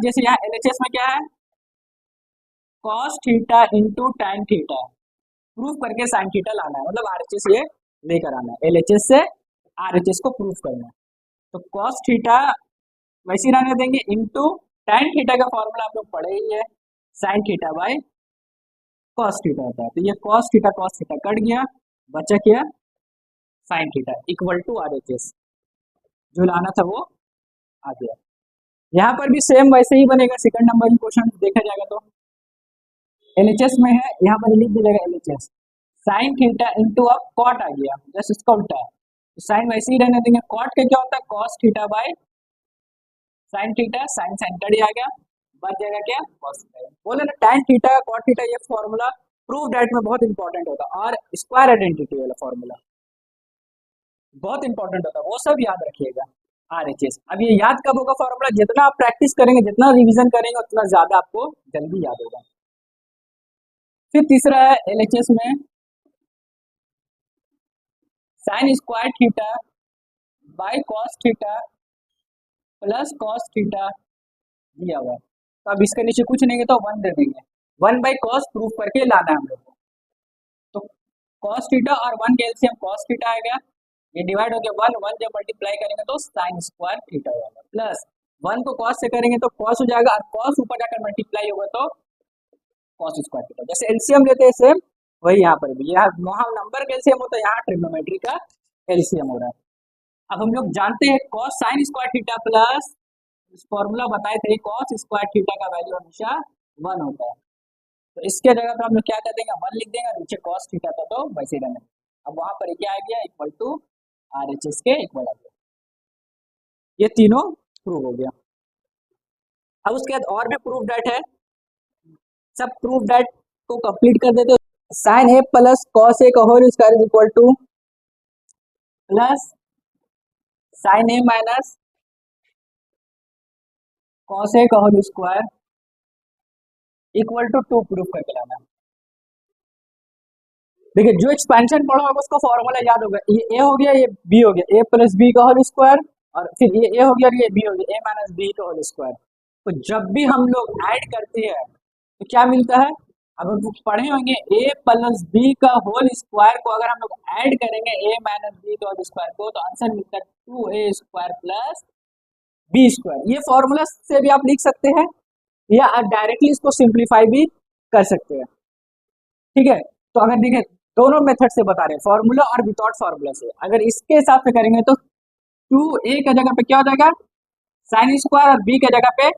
जैसे यहाँ एलएचएस में क्या है, cos theta into tan theta, proof करके साइन थीटा लाना है, मतलब आरएचएस ये लेकर आना है, एलएचएस से आरएचएस को प्रूफ करना है। तो कॉस थीटा वैसे ही रहने देंगे इंटू टैन थीटा का फॉर्मूला आप लोग पढ़े ही है, sine theta by cos theta होता है। तो ये कॉस थीटा कट गया, बचा क्या, sine theta equal to RHS, जो लाना था वो आ गया। यहाँ पर भी सेम वैसे ही बनेगा, सेकंड नंबर की क्वेश्चन देखा जाएगा तो एलएचएस में है, यहाँ पर लिख दीजिएगा एलएचएस साइन थीटा इंटू अब कॉट आ गया, जस्ट इसका उल्टा है, तो साइन वैसे ही रहने देंगे, कॉट का क्या होता है cos theta by sine theta, sine centre ही आ गया, बच जाएगा क्या कॉस थीटा। बोले ना टैन थीटा कॉट थीटा, ये फॉर्मूला प्रूफ डेट में बहुत इंपॉर्टेंट होता है, और स्क्वायर आइडेंटिटी वाला फॉर्मूला बहुत इंपॉर्टेंट होता है, वो सब याद रखिएगा। आरएचएस अब ये याद कब होगा फॉर्मूला, जितना आप प्रैक्टिस करेंगे, जितना रिवीजन करेंगे, उतना ज्यादा आपको जल्दी याद होगा। फिर तीसरा है एलएचएस में sine square theta by cos theta plus cos theta दिया हुआ है, तो अब इसके नीचे कुछ नहीं है तो 1 दे देंगे, 1 बाई कॉस प्रूफ करके लाना है हम लोग को। तो कॉस थीटा और 1 के एलसीएम कॉस थीटा आ गया, ये डिवाइड हो गया 1 1 जब मल्टीप्लाई करेंगे तो साइन स्क्वायर थीटा हो जाएगा, प्लस 1 को कॉस से करेंगे तो कॉस हो जाएगा, और कॉस ऊपर जाकर मल्टीप्लाई होगा तो कॉस स्क्वायर थीटा। जैसे एलसीएम लेते हैं सेम वही यहाँ पर भी, यहाँ वहाँ नंबर का एलसीएम होता है, यहाँ ट्रिग्नोमेट्री का एलसीएम हो रहा है। अब हम लोग जानते हैं cos sine square theta plus, formula बताए थे कॉस स्क्वायर थीटा का वैल्यू हमेशा 1 होता है, तो इसके जगह पर हम लोग क्या कर देंगे 1 लिख देंगे, नीचे कॉस थीटा था तो वैसे ही रहने। अब वहां पर क्या आ गया इक्वल टू आरएचएस के इक्वल आ गया, ये तीनों प्रूव हो गया। अब उसके बाद और भी प्रूफ डेट है, सब प्रूफ डेट को कंप्लीट कर देते। Sine A plus cos A का whole square is equal to plus sine A minus cos A का whole square equal to 2 proof करके लाना। देखिए जो एक्सपेंशन पढ़ा होगा उसका फॉर्मूला याद होगा, ये ए हो गया ये बी हो गया, ए प्लस बी का होल स्क्वायर, और फिर ये ए हो गया और ये बी हो गया, ए माइनस बी का होल स्क्वायर। तो जब भी हम लोग ऐड करते हैं तो क्या मिलता है, अब हम पढ़े होंगे ए प्लस बी का होल स्क्वायर को अगर हम लोग ऐड करेंगे ए माइनस बी का होल स्क्वायर को, तो आंसर मिलता है 2a square plus B square. ये फॉर्मूला से भी आप लिख सकते हैं, या आप डायरेक्टली इसको सिंप्लीफाई भी कर सकते हैं, ठीक है। तो अगर देखें दोनों मेथड से बता रहे हैं, फॉर्मूला और विदाउट फॉर्मूला से, अगर इसके हिसाब से करेंगे तो 2a का जगह पे क्या हो जाएगा साइन स्क्वायर, और b के जगह पे